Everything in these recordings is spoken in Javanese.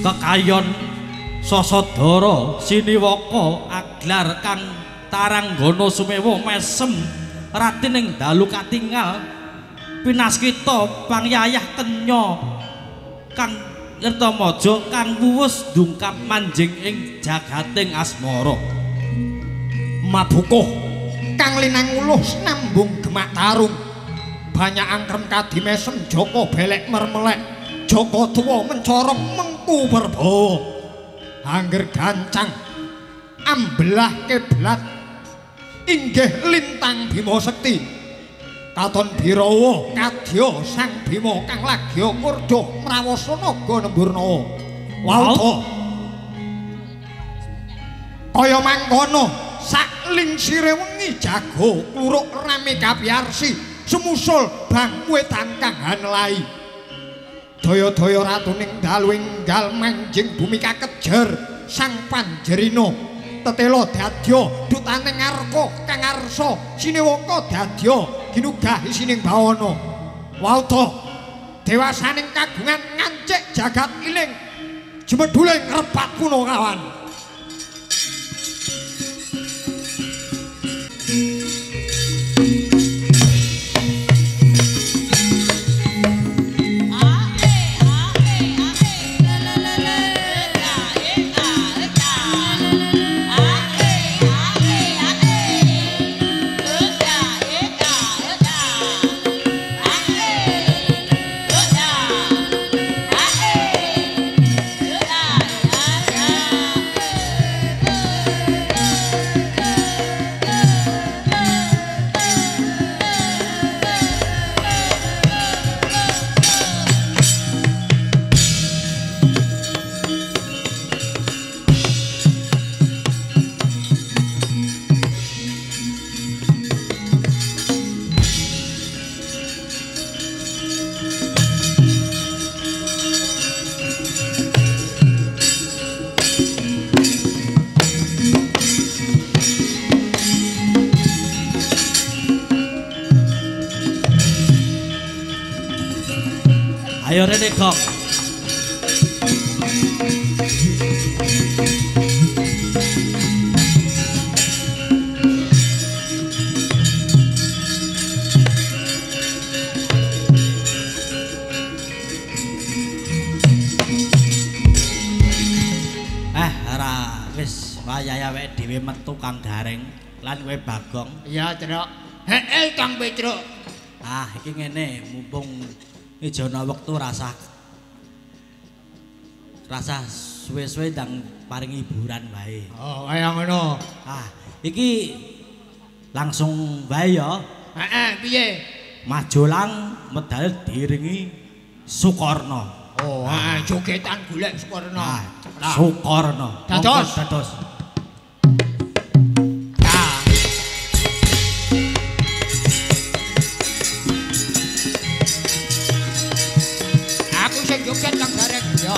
kekayon Sasadara Siniwaka aglar kang Taranggana Sumewa mesem Ratin ing dalu katingal pinaskita pangyayah kenya kang Tirtamaja kang wuwus dungkap manjing ing jagating asmara mabukuh kang linanguluh nambung gemak tarung banyak angkrem kadimesem Joko belek mermelek Joko tuwa mencorong mengku berbawa angger gancang ambelah keblat inggih lintang Bima Sekti katon Birawa kadya sang Bima kang lagya murda mrawasa naga nemburnaya wauta kaya mangkono sakling sire wengi jago kluruk rame kapiyarsi semusul bangku tangkang hanlai daya-daya ratuning dalu enggal manjing bumi kakejer sang Panjerina tetela dadya dutaning ngarka kang ngarsa Siniwaka dadya ginugahi sining bawana wauta dewasaning kagungan ngancik jagat iling jemedhuling ngrepat kuna kawan ayo rene kok ora wis wayahe awake dhewe metu Kang Gareng lan kowe Bagong iya Truk heeh Kang Petruk iki ngene mumpung ijana wektu rasa suwe-suwe ndang paring hiburan wae. Oh, kaya ngono. Iki langsung wae ya. Heeh, piye? Majolang medal diringi Sukarna. Oh, jogetan golek Sukarna. Sukarna. Dados. Joget Kang Gareng ya.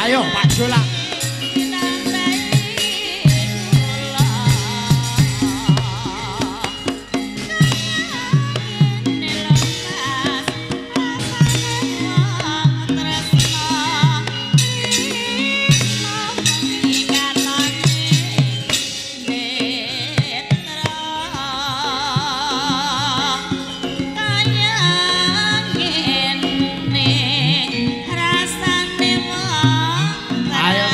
Ayo Pak Jola. Ayo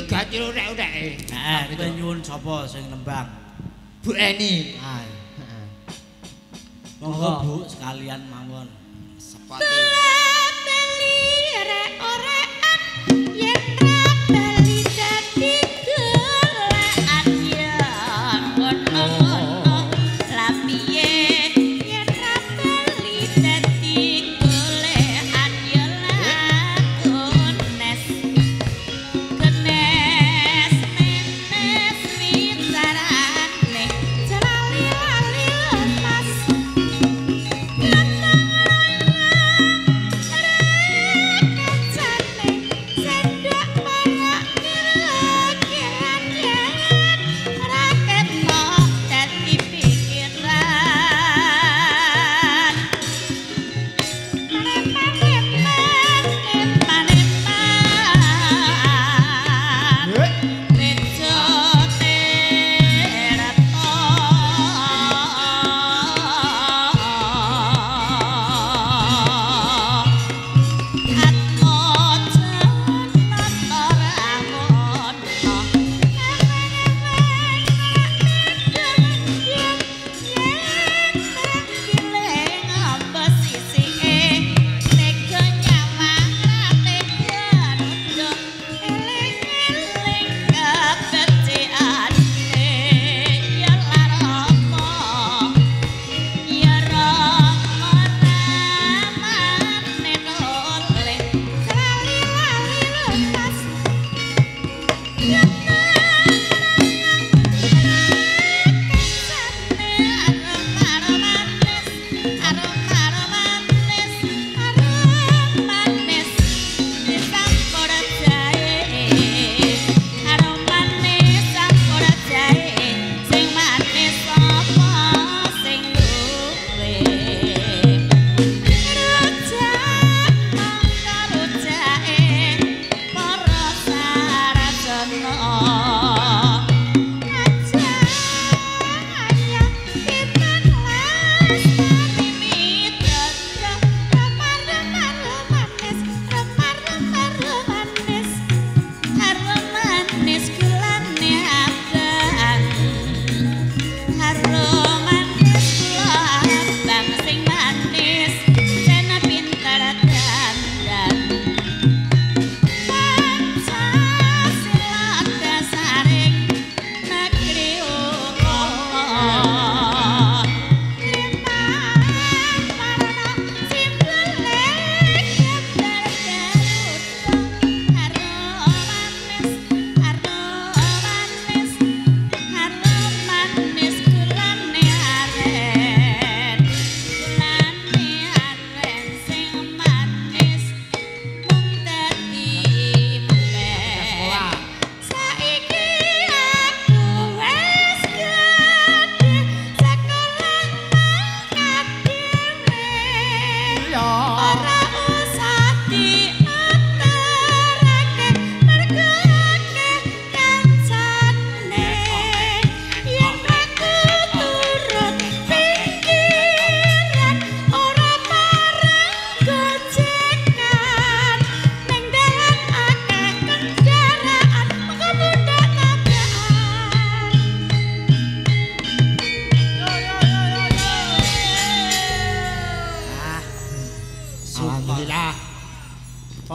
gati urek-ureke. Kowe nyuwun sapa sing nembang? Bu Eni. Monggo Bu sekalian mawon. Sepati.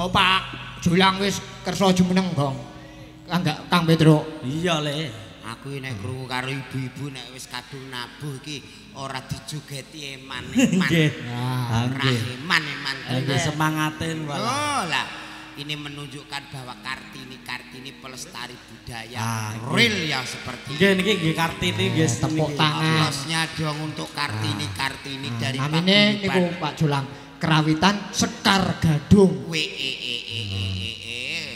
Oh Pak, Julang wis kersa jumeneng, Gong. Kang Petruk. Iya, Le. Aku nek krungu karo ibu-ibu nek wis kadung nabuh iki ora dijogeti eman. Nggih. Eman. Nggih semangate Oh lah, ini menunjukkan bahwa Kartini pelestari budaya real ya seperti nggih niki nggih Kartini nggih tepuk tangan. Aplausnya dong untuk Kartini dari namine niku Pak Julang kerawitan Sekar Gadung.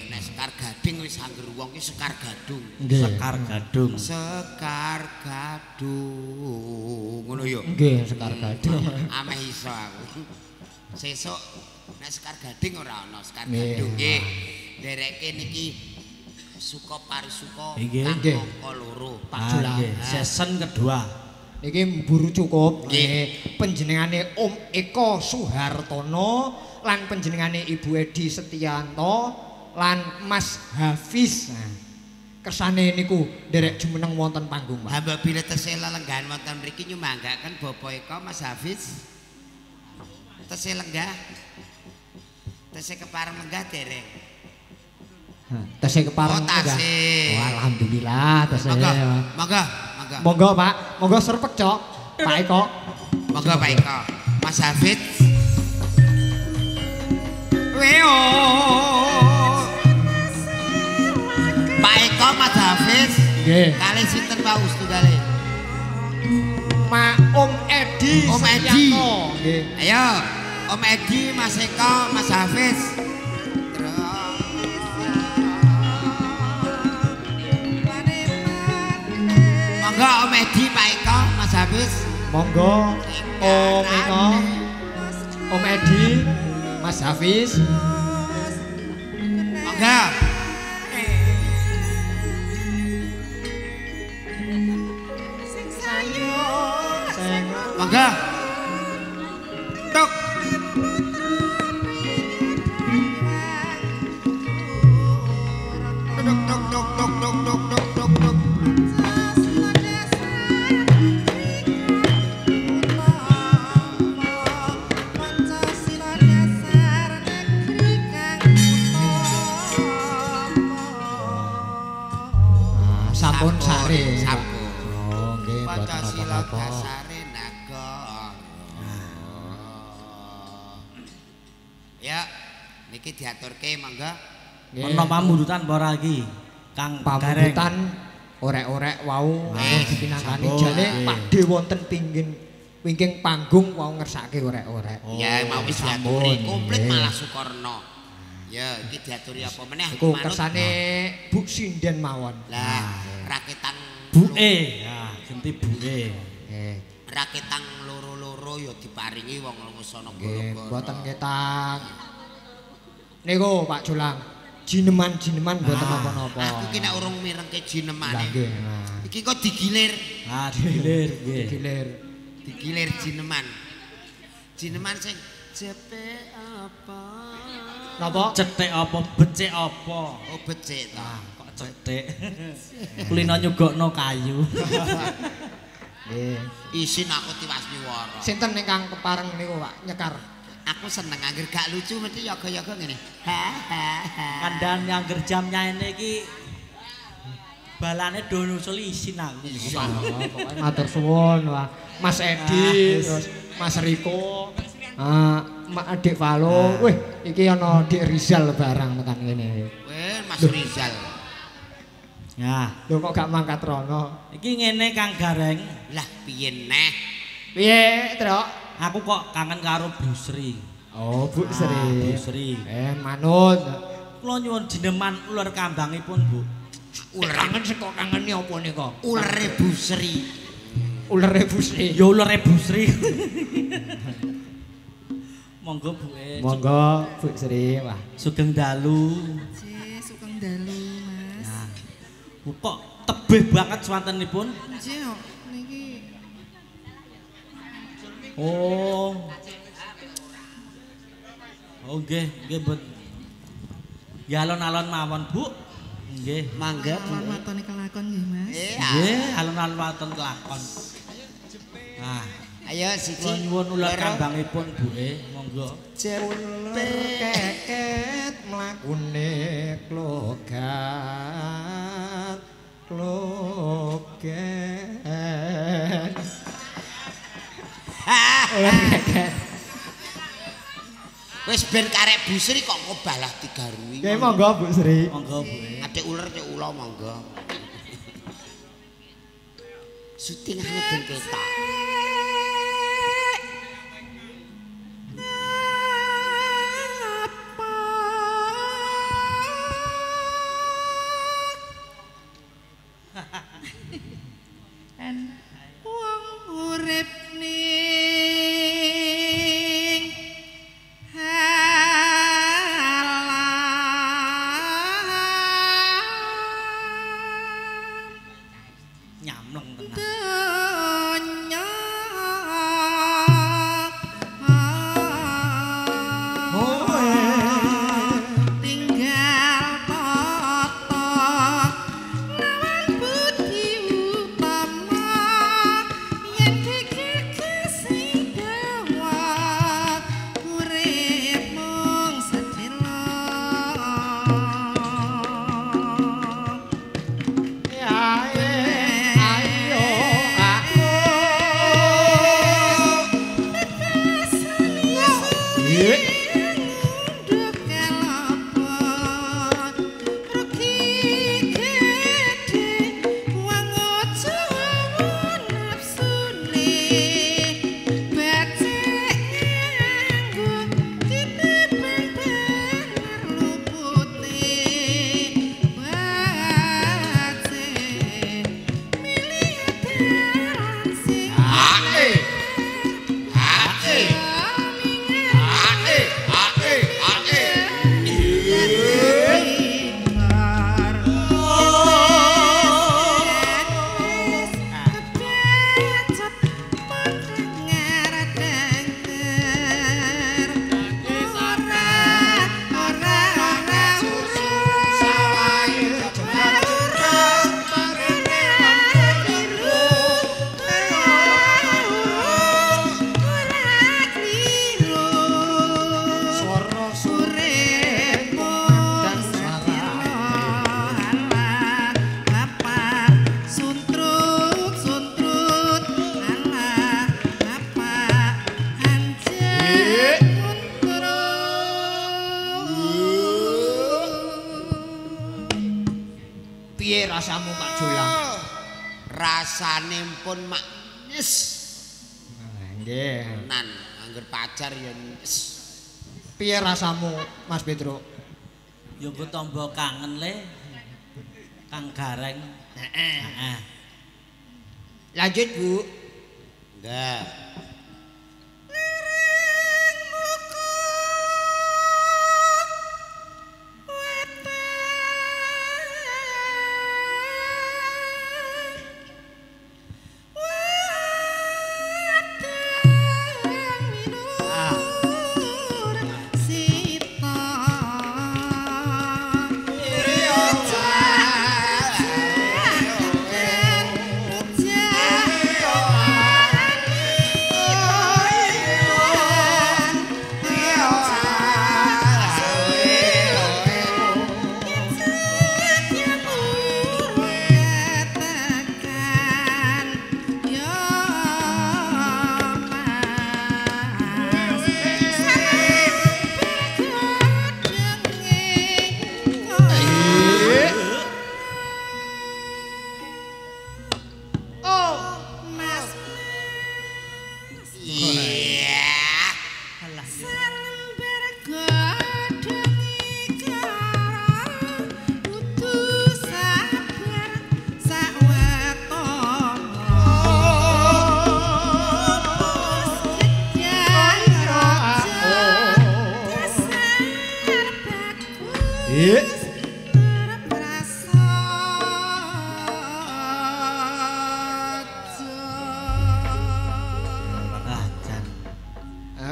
Nek Sekar Gading wis angger wong ki Sekar Gadung. Sekar Gadung. Sekar Gadung. Ngono yo. Nggih, Sekar Gadung. Ameh iso aku. Sesuk nek Sekar Gading ora ana Sekar Gadung nggih. Dereke niki Suka Parisuka kang angka 2 Pak Julang. Season kedua. Niki mburu cukup panjenengane Om Eko Suhartono lan panjenengane Ibu Edi Setianto lan Mas Hafiz. Nah, kersane niku nderek jumeneng wonten panggung, Pak. Hamba bila tesih lelenggahan wonten mriki nyumanggaken Bapak Eko Mas Hafiz. Tesih lenggah. Tesih kepareng lenggah dereng. Tesih kepareng lenggah. Oh, alhamdulillah tesih. Monggo. Monggo, Pak. Monggo serpek, Cok. Pak Eko. Monggo Pak Eko. Mas Hafiz. Weo. Pak Eko Mas Hafiz. Nggih. Kali sinten wau setunggale? Om Edi. Om Edi. Nggih. Ayo, Om Edi, Mas Eko, Mas Hafiz. Monggo Om Edi, Pak Eko, Mas Hafiz. Monggo Om Eko. Om Edi, Mas Hafiz. Monggo. Monggo. Tuk. Tuk. Sampun sare. Sampun. Oh, nggih mboten Pancasila apa-apa. dasare nagara. Ya, niki diaturke mangga. Ana pambututan apa ora iki? Kang Gareng. Pambututan orek-orek wau dipinangkani sampun. jane Pakde wonten wingking panggung wau ngersake orek-orek. Ya mau wis diaturi komplit malah Sukarno. Ya iki diaturi apa meneh Iku kersane Bu Sinden mawon. Lah rakitan Buke. Ya, genti buke. Nggih. Rakitan loro-loro ya diparingi wong Wosono Nggih, Goro-goro. mboten ketang. Niku Pak Julang, jineman-jineman mboten napa-napa. Aku ki nek urung mirengke Lah jinemane. nggih. Iki kok digilir. Ah, digilir nggih. Gilir. Digilir jineman. Jineman sing jepe apa? Napa? Cetek apa, becik apa? Oh becik to. Kok cetek. Kulino nyugokno kayu. Nggih. Isin aku tiwas nyuwara. Sinten ingkang kepareng niku Pak nyekar? Aku seneng angger gak lucu mesti yoga-yoga ngene. Kandhan nyangger jam nyaene iki balane do nusul isin aku. Pokoke matur suwun wah. Mas Edi, terus Mas Riko, Mak Adik Valo. Wih, iki ana Dik Rizal barang tekan kene. Weh, Mas Rizal. Ya, Lho kok gak mangkat rono? iki ngene Kang Gareng. Lah piye neh? Piye, Trok? Aku kok kangen karo Busri. Oh, Bu Sri. Busri. Manut. Kula nyuwun jineman uler kambangipun, Bu. Uler kangen seko kangene apa nika? Ulere Busri. Ulere Bu Sri. Ya ulere Busri. Monggo Bu. Monggo Bu Sri, wah. Sugeng dalu. Nggih, sugeng dalu, Mas. Nah. Kok tebih banget swantenipun? Nggih, kok niki Oh. Oh nggih, nggih Bu. Ya alon-alon mawon, Bu. Nggih. Mangga alon watone kelakon nggih, Mas. Nggih, alon-alon waton kelakon. Nah, Ayo siji. kula nyuwun uler kambangipun, Bu. Monggo. Keket mlakune klogat. Kloget. Uler keket. Wis ben karek Busri kok kobalah digarui. Nggih monggo Bu Sri. Monggo, Bu. Atik uler cek ula monggo. Syutingane ben ketok. Wong urip ning Nyamleng tenan. donya Piye rasamu Pak Jolang? Rasane pun manis. Nggih. Nan angger pacar ya nyes. Piye rasamu Mas Petruk? Ya ku tambah kangen le. Kang Gareng. Heeh. Lanjut Bu. Enggak.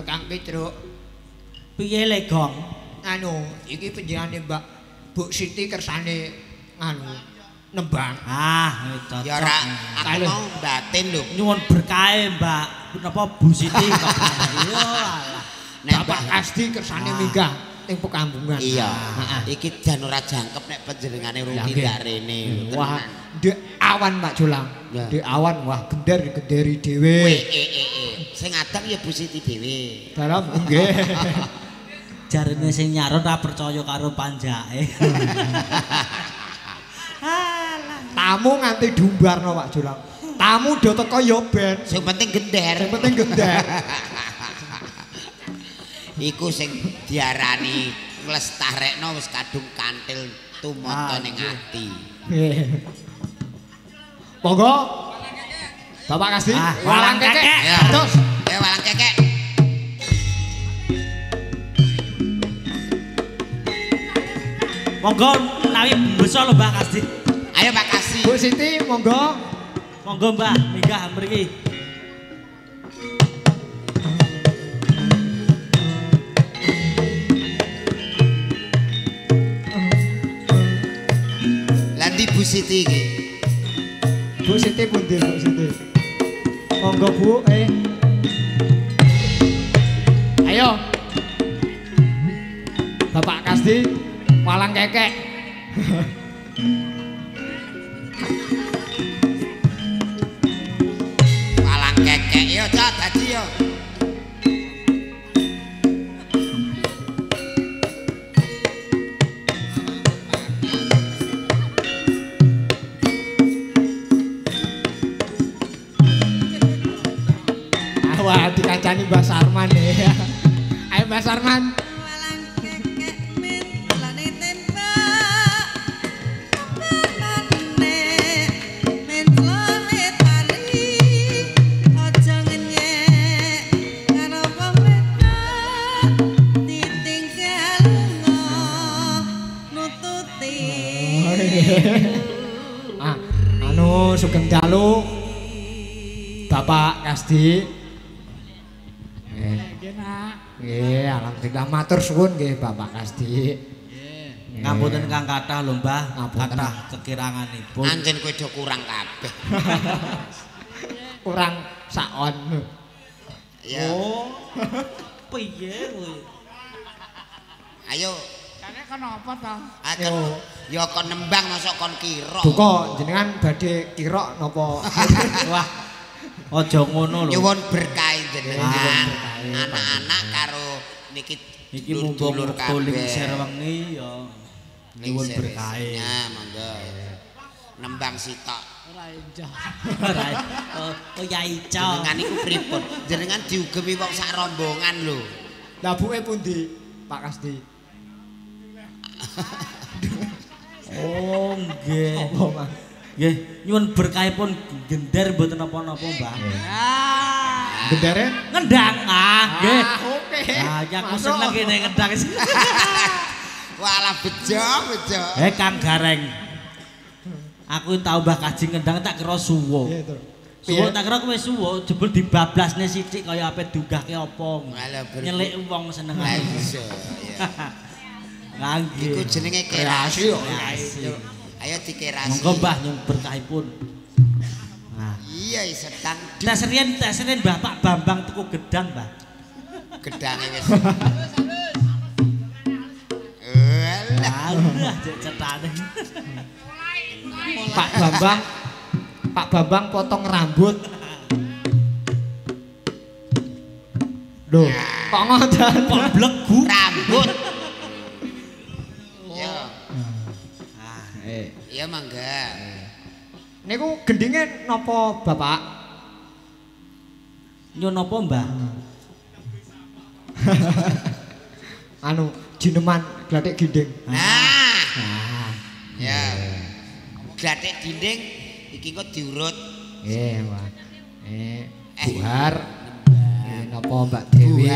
Kang Petruk. Piye le Gong? Anu, iki penjenengane Mbak Bu Siti kersane anu nembang. Ah, cocok. Ya ora aku mau batin lho. Nyuwun berkahe, Mbak. Napa Bu Siti kok. Yo alah. Bapak Kasdi kersane minggah ing Pekambungan. Iya. Iki jan ora jangkep nek panjenengane rugi ndak rene. Wah, ndek awan Pak Jolang. Ndek awan wah genderi dhewe. Sing adang ya Bu Siti dhewe. Dalam nggih. Jarene sing nyaron ora percaya karo panjake. Tamu nganti diumbarno Pak Jolang. Tamu do teko ya ben. Sing penting gender. Sing penting gender. Iku sing diarani nglestarekno wis kadung kantil tumata ning ati. Nggih. Monggo. Bapak Kasdi, walang kekek. Terus. Walang kekek. Monggo menawi besa lho Mbak Kasdi. Ayo Pak Kasdi. Bu Siti, monggo. Monggo Mbak, minggah mriki. Landi Bu Siti iki. Bu Siti pundi Bu Siti? Monggo Bu, Ayo. Bapak Kasdi, walang kekek. Walang kekek yo Cak dadi yo. Wah, dikancani Mbak Sarman ya. Ayo Mbak Sarman. Anu sugeng dalu Bapak Kasdi. Nggih, alhamdulillah matur suwun nggih Bapak Kasdi. Ngapunten Kang kathah lho Mbah, kathah kekiranganipun. Anjen kowe do kurang kabeh. Kurang sakon. Ya. Oh. Piye kowe? Ayo. Kane kon apa ta? Ayo. Ya kon nembang mosok kon kira. Duka jenengan badhe kira napa? Wah. Aja ngono lho. Nyuwun berkah jenengan. Anak-anak karo niki Iki mumpung tuling ser wengi ya nyuwun berkahe. Ya, monggo. nembang sitok. Ora ijo. Ora. Oh ya ijo. Jenengan iku pripun? Jenengan diugemi wong sak rombongan lho. Lah buke pundi, Pak Kasdi? Oh, nggih. Apa, Mas? Nggih, nyuwun berkahipun gender mboten napa-napa, Mbah. Gendere? Ngendang. Nggih. Oke. Ya aku seneng kene ngendang. Walah bejo. Kang Gareng. Aku tau Mbah Kaji ngendang tak kira suwo. Iya to. Suwo tak kira kowe suwo jebul dibablasne sithik kaya ape dugahke apa. Nyelik wong seneng. Lah iso. Nggih. Iku jenenge kreasi. Ayo dikerasi. Monggo Mbah nyuwun berkahipun. Nah, iya sedang tes riyen Bapak Bambang tuku gedang, Mbah. gedange wis. Lah, cetane. Pak Bambang potong rambut. Loh, kok ngoten? Kok blegu Rambut. Yo. Ah, Iya mangga. niku gendinge napa, Bapak? Nyun apa, Mbah? Anu, jineman glathik gending. Nah. Ya. Glathik dinding iki kok diurut. Nggih, Pak. Buhar. Napa Mbak Dewi?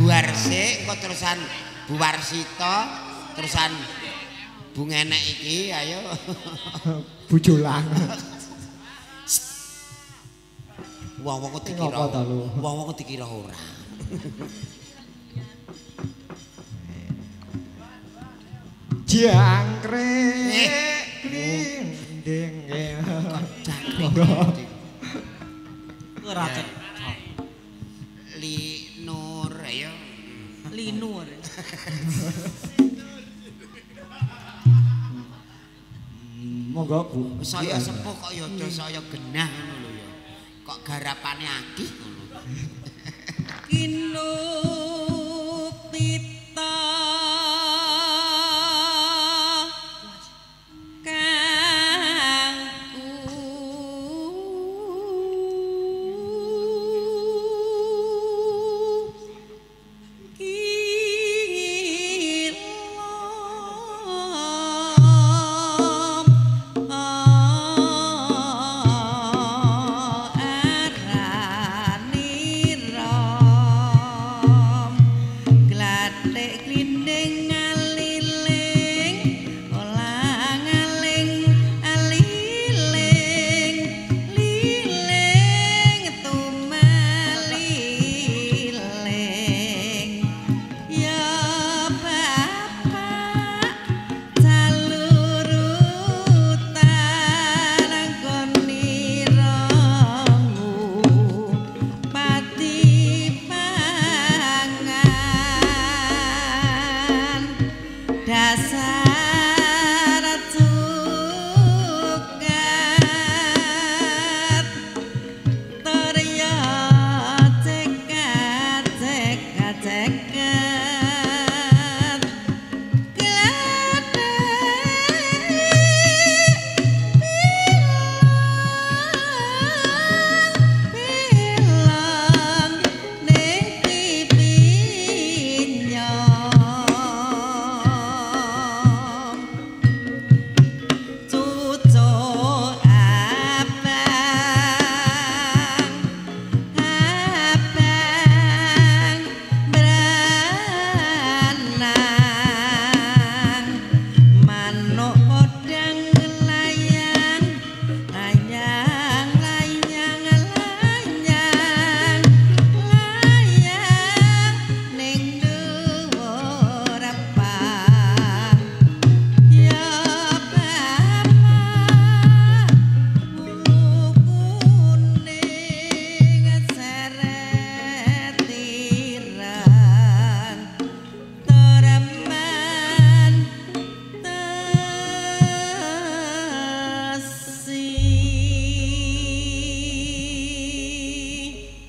Buar sik kok terusan Buwarsita, terusan Bu Ngenek iki ayo. Bujolang. Wong-wong kok dikira. Ngopo to lu? Wong-wong kok dikira ora. Jangkrik glinding. Ora cek. Li Nur ayo. Linur. Monggo Bu. Saya sepuh kok ya do saya genah ngono lho ya. Kok garapane akeh ngono. Kinupita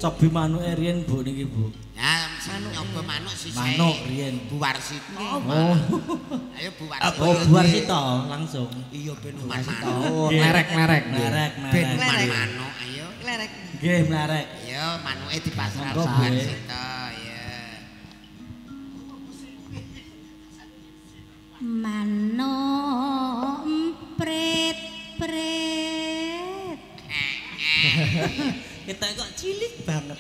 Cobi manuke riyen Bu niki Bu. Nah, nyoba manuk sih. Manuk riyen. Bu Warsito. Oh. Ayo Bu Warsito. Oh, Bu Warsito langsung. Iya ben manuk. Oh, merek-merek. Merek. Ben manuk ayo. Klerek. Nggih, merek. Ayo manuke dipasrah Monggo, Bu Bu. Warsito ya. Manuk pret. Kita kok cilik banget.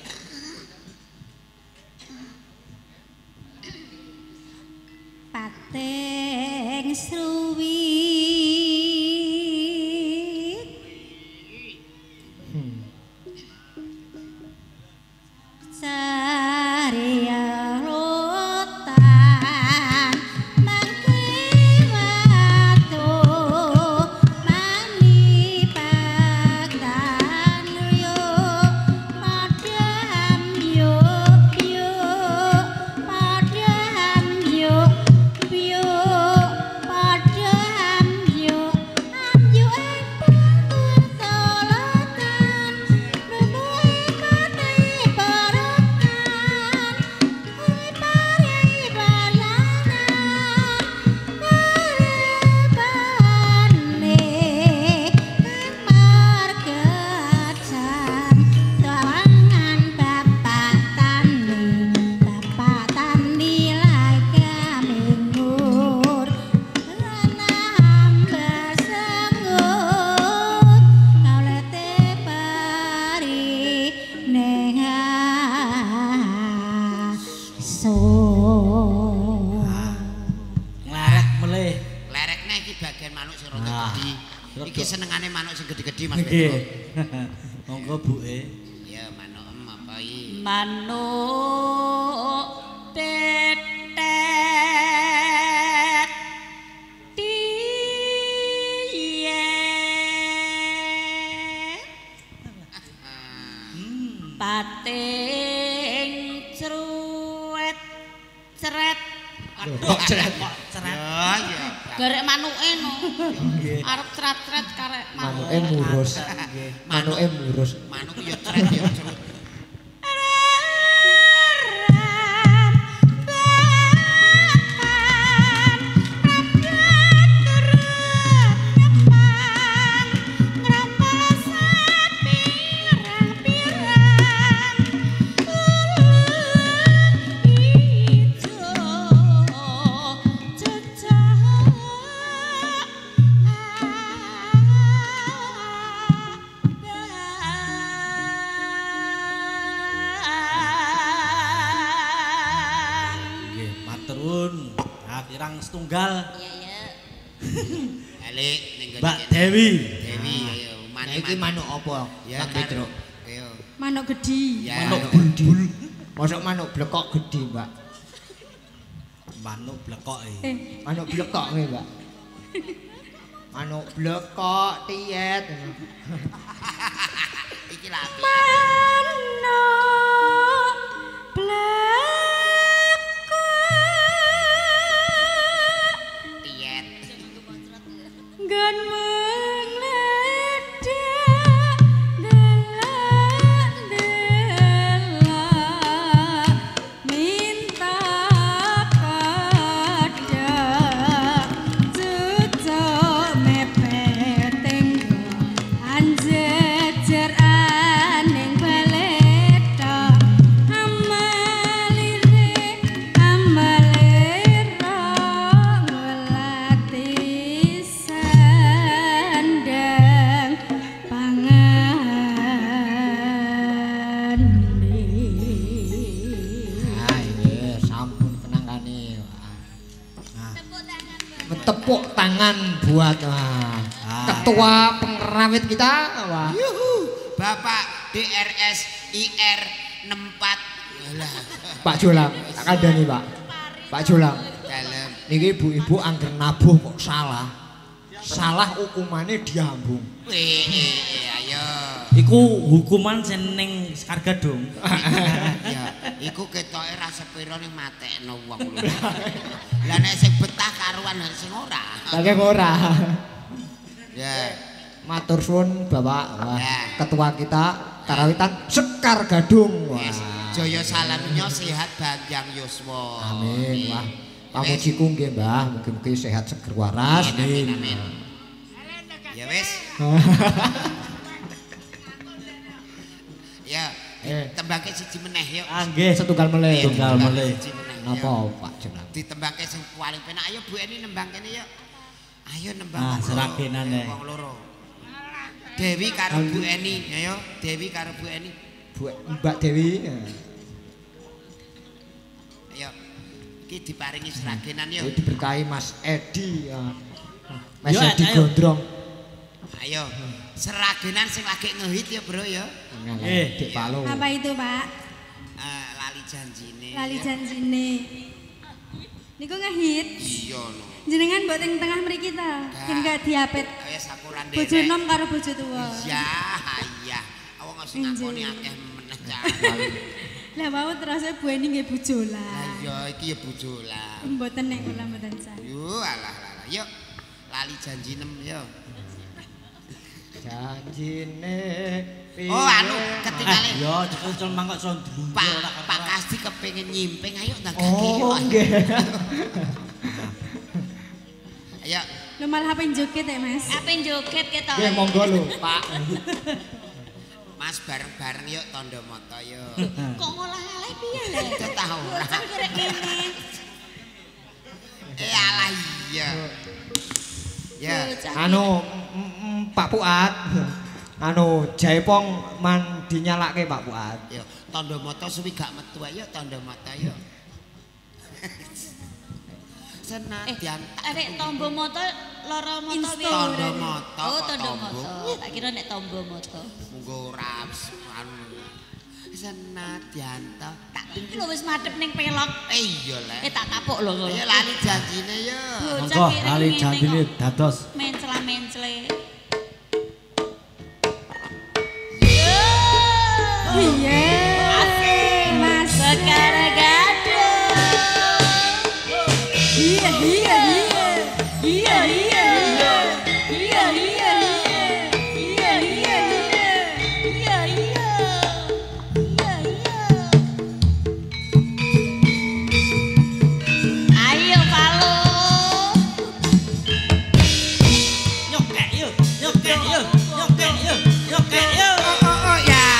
Pateng sruwit Saria rotan mangke watu mani pagdan yo padam yo padam yo padam yo amyo empun tolatan nubuhe mati barokan pari bayanan barebane kamar kecan tawangan bapak tani lai kaminggur nambah sengut kaulete pari neha so Nglarek melih. Lerekne iki bagian manuk sing rada Ah, gedhi. rada. Iki senengane manuk sing gedhi-gedhi Mas Nggih. Pedro. Monggo Buke. Ya manuk apa iki? manuk tetet diet pating cruwet ceret Kok ceret kok Ya ya. garek manuke no Nggih. arep ceret-ceret karek manuke murus. Manuke murus. Manuk ya cret ya cerut. Nggih, matur nuwun. Kirang setunggal Balik ning gone Mbak kene. Dewi. Dewi ayo Nah, iki manuk apa? Ya Bang Pedro. Ayo. manuk gedhi Ya. Manuk bulbul. Mosok manuk blekok gedhi, Mbak. Manuk blekok e. Manuk blekok nggih, Mbak. Manuk blekok tiet. Iki lha apik. manuk bleko Tiet. nggon mengledek delak-delak minta kadang cucuk mepeting anjejer aning baleta amalira ngelati sandang pangandi Ah, iya, sampun penangane. Nah. Tepuk tangan buat ketua pengrawit kita. Wah. Yuhu. Bapak DRS IR 64. Alah, Pak Jolang, tak kandhani, Pak. Pak Jolang. dalem. Niki ibu-ibu angger nabuh kok salah. Salah hukumannya diambung. Ayo. Iku hukuman sing ning Sekar Gadung. Ya, iku ketoke ra sepiro ning matekno wong lho. Lah nek sing betah karuan sing ora. Lagi ora. Ya. Matur suwun Bapak. Wah, Ya. ketua kita karawitan Sekar Gadung. Wah. Yes. Jaya salamnya sehat banjang yuswa. Amin. Wah, pamujiku nggih Mbah, mugi-mugi sehat seger waras. Amin. Ya wis. Ya, ditembangke siji meneh yuk. Nggih, setunggal meleh. Setunggal meleh. Napa Pak Jeneng? Ditembangke sing paling penak. Ayo Bu Eni nembang kene yuk. Ayo nembang. Seragenane. Wong loro. Dewi karo Bu Eni, ayo Dewi karo Bu Eni. Mbak Dewi. Ayo. Iki diparingi seragenan yuk. Diberkahi Mas Edi. Mas Yo, Edi ayo. Gondrong. Ayo. Seragenan sing lagi ngehit ya, Bro ya. Dik Palo. Apa itu, Pak? Lali janjine. Lali janjine. Niku ngehit. Iya no. Jenengan mbok teng tengah mriki ta. Ben gak diapet. Kaya sakuran dene. Bojo nom karo bojo tuwa. Iya, iya. Awak sing ngakoni akeh meneh cah. Lah wau terus Bu Eni nggih bojo lah. Iya, iki ya bojo lah. Mboten nek kula mboten sah. Yo alah. Yuk. Lali janji nem yo. Janjine Oh anu ketinggalan. Yo cekel mangkok son dulu. Pak Kasti kepengin nyimping ayo ndang kaki. Oh nggih. Ayo. Lho malah ape joget ya, Mas? Ape joget ketok. Nggih monggo lho, Pak. Mas bareng-bareng yuk tondo moto yuk. Kok ngolah-ngolah piye lho? Tahu ora. Kira kene. Alah iya. Ya. Anu Pak Puat. Anu Jaipong man dinyalake Pak Puat. Yo, tondo moto suwi gak metu ayo tondo moto yuk. Senadyan Arek tombo moto lara moto piye? tondo moto. Oh, kok tondo tombo. moto. Tak kira nek tombo moto. Munggo ora anu. Senadyan to tak Iki lho wis madhep ning pelok. iya le. Tak kapuk lho. Ayo lali janjine yo. Monggo lali janjine dados. Mencela-mencele. Iya. Mas Sekar gado. Iya iya iya. Iya iya iya. Iya iya iya. Iya iya iya. Iya iya. Iya iya. Ayo Palo. Nyokek yuk, nyokek yuk, nyokek yuk, nyokek yuk. Oh ya.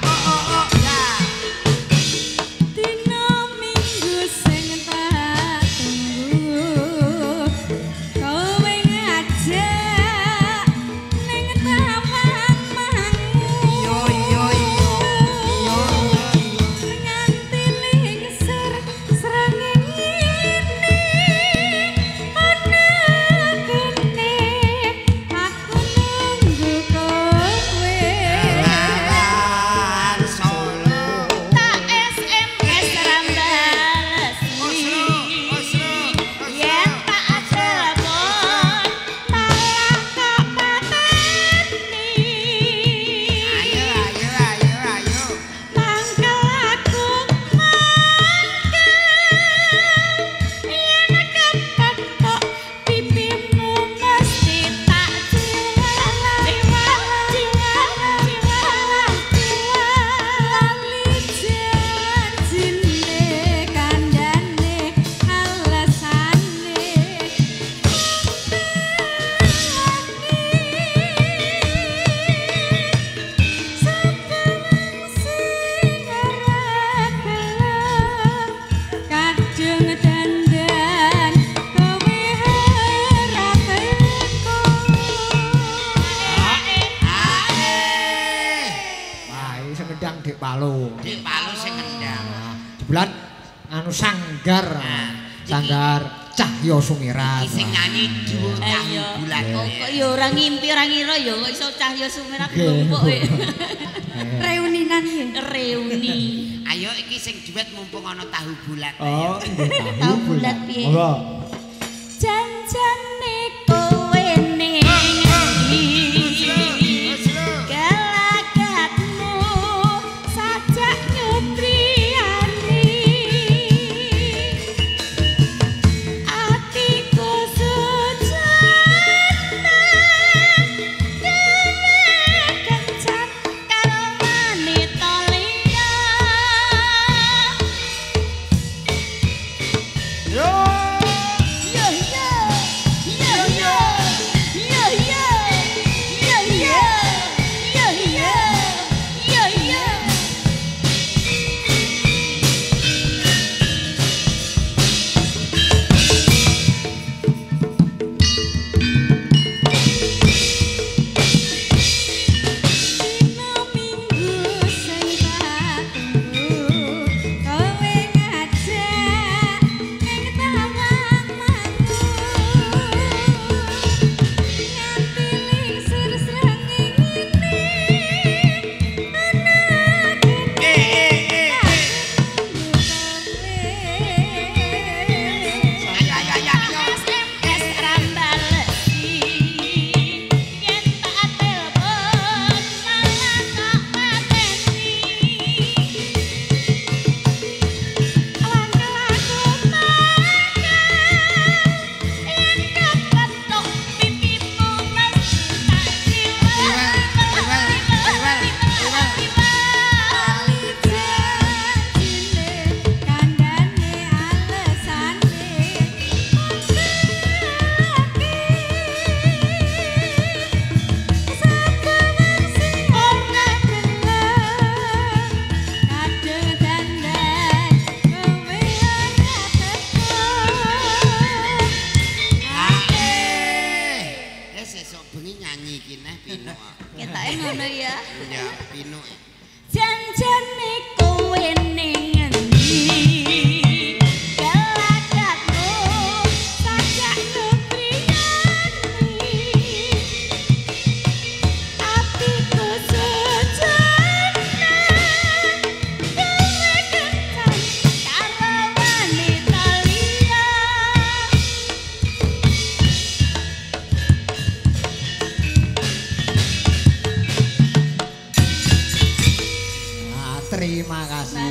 Oh ya. Dino minggu sing tak tunggu kowe ngajak ning taman mangu Yo yo yo. Yo nganti lingser srengenge ana kene aku nunggu kowe Lawan Solo. Tak SMS rambales. Yen tak telepon malah kok pateni. Ayo. Mangkel aku mangkel. Yen kepetok pipimu mesti tak jiwala. lali janjine kandhane alasane kadung dandan kowe ora teko Wah, iki sing ngendang Dik Palo. Dik Palo sing ngendang. Jeblan anu sanggar. Sanggar Cahya Sumirat. Sing nyanyi duo Ayo. bulan. Kok ya ora ngimpi ora ngira ya kok iso Cahya Sumirat numpuk we. reuninan ya Reuni. Ayo iki sing duet mumpung ana tahu bulat. Oh, nggih Tahu bulat piye? Monggo. Janjane kowe ning endi? Gelagatmu sajak nyutriyani. Atiku sujana dene kencan karo wanita liya. ngono ya. Ya, pinu. Janjane kowe ning ngendi? Gelagatmu sajakno priyani. Atiku sejene kowe kencan karo wanita liya. Terima kasih.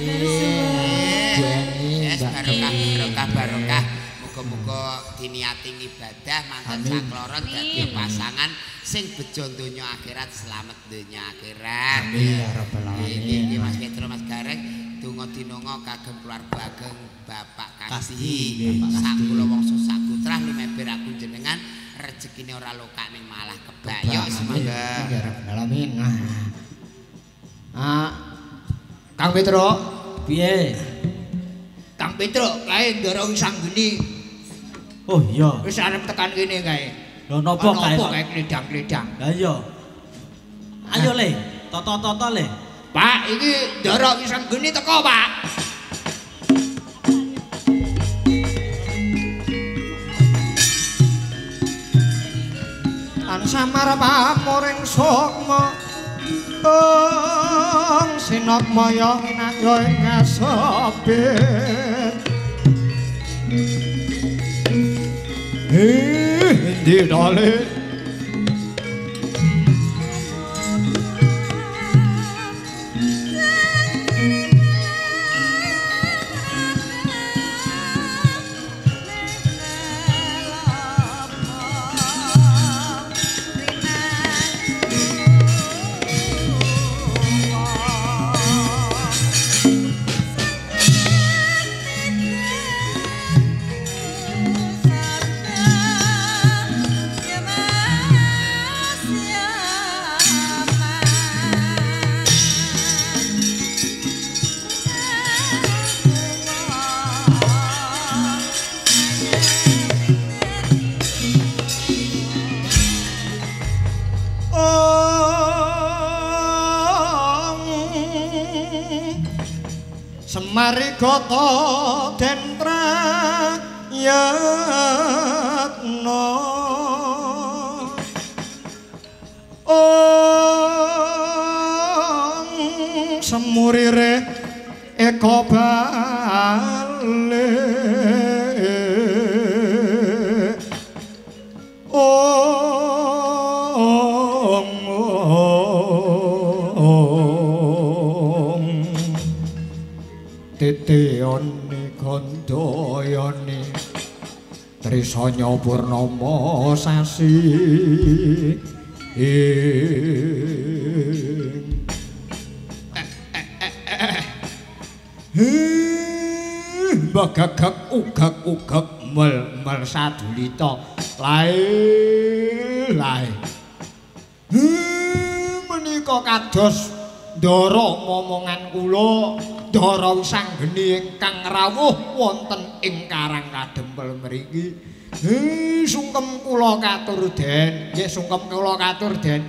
Yes, barokah. Muga-muga diniati ibadah mantan sakloron dadi pasangan sing bejo donya akhirat slamet donya akhirat. Amin ya rabbal alamin. Iki Mas Petro Mas Gareng donga dinonga kagem keluarga ageng Bapak Kasih. Sak kula wangsa sakutrah lumeber aku jenengan rezekine ora lokak ning malah kebayok semoga. Ya rabbal alamin. Kang Petro, Piye? Kang Petro, kae ndara wis anggeni. Oh iya. Wis arep tekan kene kae. Lho napa kae? Napa kae kledang-kledang. Lah iya. Ayo Le, toto-toto Le. Pak, iki ndara wis anggeni teko, Pak. Lan samar pamoring sukma. Sinok maya nanggo ing ngasabet. Endi dole Semari kota dendra yatno semurire eko bale Titioni Gondoyoni Trisanya Purnama sasi Bagagak ugak mel sadulita lae menika kados ndara momongan kula ndara sanggeni ingkang rawuh wonten ing Karang Kadempel mriki sungkem kula katur den nggih sungkem kula katur den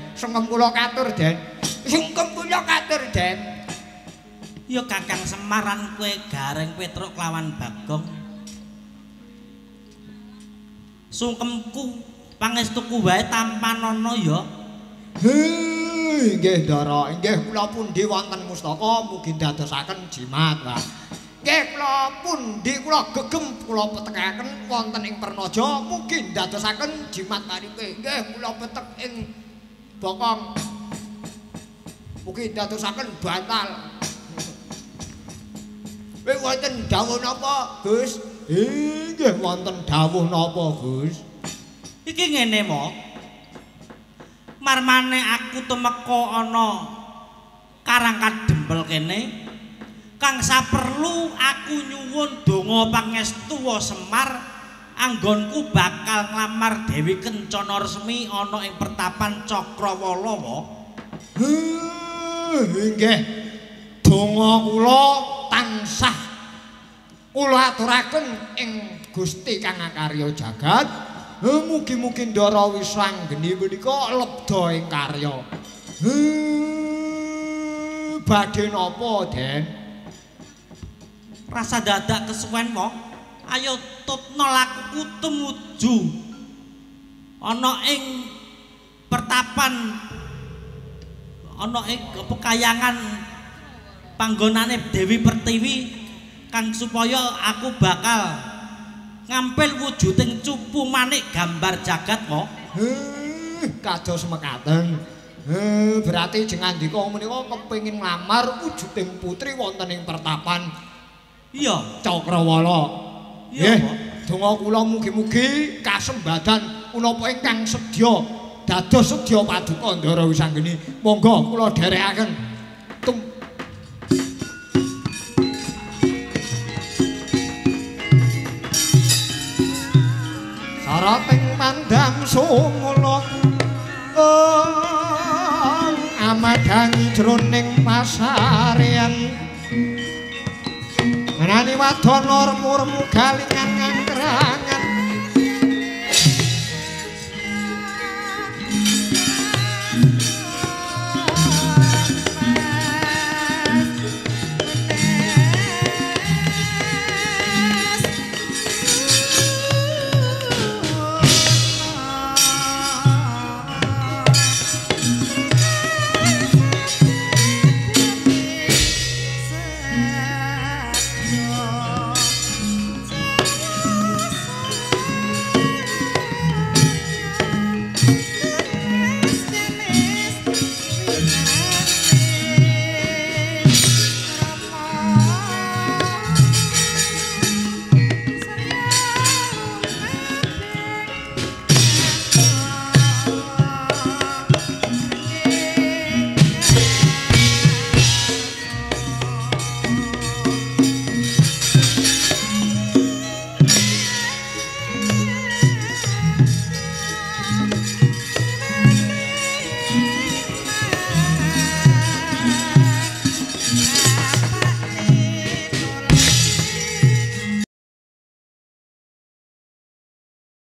Ya Kakang Semaran kowe Gareng Petruk lawan Bagong. Sungkemku pangestuku wae tampanana ya. Nggih Ndara, inggih kula pundi wonten mustaka mugi dadosaken jimat. Nggih kula pundi kula gegem kula petekaken wonten ing Pernaja mugi dadosaken jimat karipe. Nggih kula petek ing Bokong mugi dadosaken bantal. Kowe wonten dawuh napa, Gus? Nggih wonten dawuh napa, Gus? Iki ngene mo. Marmane aku temeka ana Karang Kadempel kene kang saperlu aku nyuwun donga pangestu Semar anggonku bakal nglamar Dewi Kencana Resmi ana ing Pertapan Cakrawala. Nggih. Donga kula tansah kula aturaken ing Gusti Kang Akarya Jagat. Mugi-mugi Ndara Wisanggeni menika lebda ing karya. Badhe napa, Den? Rasa dadak kesuwen wong. Ayo tutno lakuku tumuju ana ing pertapan ana ing pekayangan panggonane Dewi Pertiwi kang supaya aku bakal ngampil wujuding cupu manik gambar jagat kok. Kados mekaten. Berarti jeneng andika menika kepengin nglamar wujuding putri wonten ing pertapan. Iya, Cakrawala. iya, donga kula mugi-mugi kasembadan punapa ingkang sedya dados sedya paduka Ndara Wisanggeni. Monggo kula dherekaken. Sarating mandang sumula amadangi jroning pasarean Nani wadon lor murmu galingan ngangkrang